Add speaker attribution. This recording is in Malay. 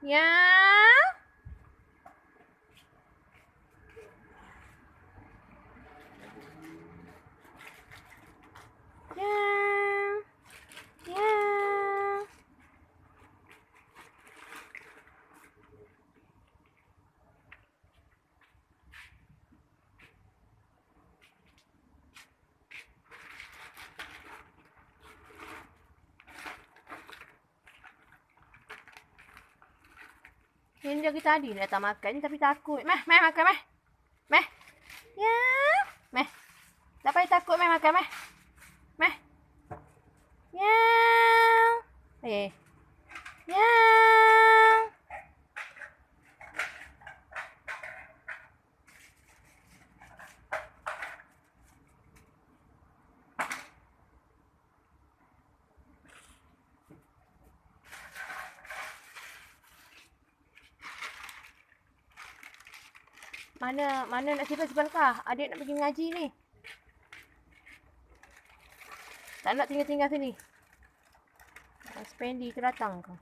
Speaker 1: Ya. Ya. Ya. Ini dari tadi nak tak makan tapi takut. Meh, meh makan meh. Meh. Ya. Meh. Tak payah takut meh makan meh. Meh. Ya. Eh. Ya. Mana nak simpan kah? Adik nak pergi mengaji ni. Tak nak tinggal-tinggal sini. Spendi tu datang kau.